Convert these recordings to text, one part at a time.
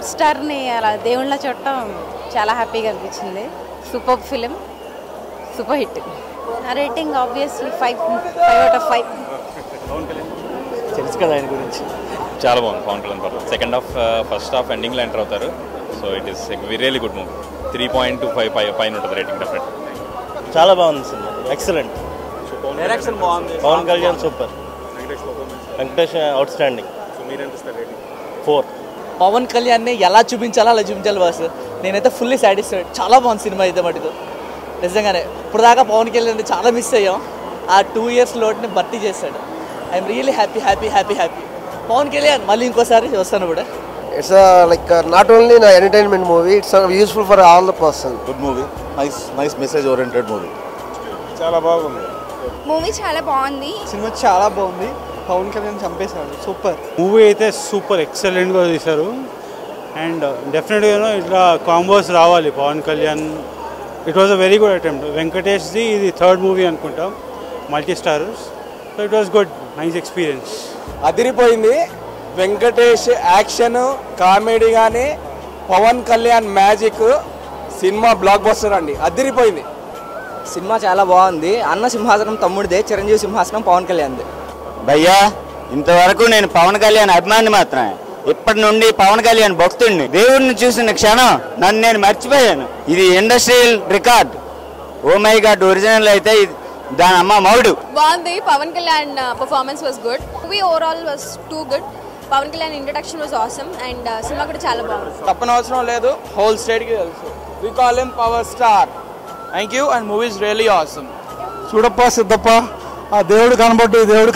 Power స్టార్ని అలా దేవుళ్ళ చూడటం చాలా హ్యాపీగా అనిపించింది. Super film, super hit. Rating obviously 5/5. తెలుసు కదా ఆయన గురించి. చాలా బాగుంది పవన్ కళ్యాణ్ పర్లేదు. సెకండ్ హాఫ్ ఫస్ట్ హాఫ్ ఎండింగ్లో ఎంటర్ అవుతారు. So it is really good movie. 3.25 పైన ఉంటుంది రేటింగ్ డెఫినెట్. చాలా బాగుంది సినిమా, ఎక్సలెంట్. డైరెక్షన్ బాగుంది. Pawan Kalyan super, Venkatesh outstanding. 4. Pawan కళ్యాణ్ని ఎలా చూపించాలో అలా చూపించాలి బాస్. నేనైతే ఫుల్లీ సాటిస్ఫైడ్. చాలా బాగుంది సినిమా అయితే మటుకు నిజంగానే. ఇప్పుడు దాకా పవన్ కళ్యాణ్ చాలా మిస్ అయ్యాం. ఆ 2 years లోటుని భర్తీ చేశాడు. I'm really happy happy happy happy. Pawan Kalyan మళ్ళీ ఇంకోసారి వస్తాను కూడా. It's like not only an entertainment movie, it's useful for all the person. Good movie, nice message oriented movie. చాలా బాగుంది మూవీ, చాలా బాగుంది సినిమా, చాలా బాగుంది. పవన్ కళ్యాణ్ చంపేశాడు. సూపర్ మూవీ అయితే సూపర్ ఎక్సలెంట్గా తీశారు. అండ్ డెఫినెట్గా ఇట్లా కాంబోస్ రావాలి Pawan Kalyan. It was a very good attempt. వెంకటేష్ది ఇది 3rd మూవీ అనుకుంటాం, multi starrers. So it was good, nice experience. అదిరిపోయింది. వెంకటేష్ యాక్షన్, కామెడీ కానీ, Pawan Kalyan magic, cinema blockbuster అండి. అదిరిపోయింది సినిమా, చాలా బాగుంది. అన్న సింహాసనం తమ్ముడిదే, చిరంజీవి సింహాసనం పవన్ కళ్యాణ్దే. భయ్యా ఇంతవరకు నేను పవన్ కళ్యాణ్ అభిమాని మాత్రమే. ఇప్పటి నుండి పవన్ కళ్యాణ్ భక్తుడిని. దేవుడిని చూసిన క్షణం నన్ను నేను మర్చిపోయాను. ఇది industrial record. Oh my God, original అయితే దాని అమ్మ మౌడు. బాగుంది. Pawan Kalyan performance was good. Movie overall was too good. Pawan Kalyan introduction was awesome and cinema కూడా చాలా బాగుంది. తప్పనవసరం లేదు, హోల్ స్టేట్ కి తెలుసు. We call him power star. Thank you. And movie is really awesome. చూడప్ప సిద్ధప్ప, ఆ దేవుడు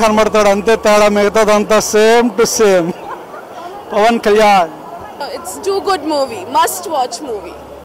కనబడతాడు అంతే తేడా, మిగతాదంతా same to same. Pawan Kalyan. It's too good movie, must watch movie.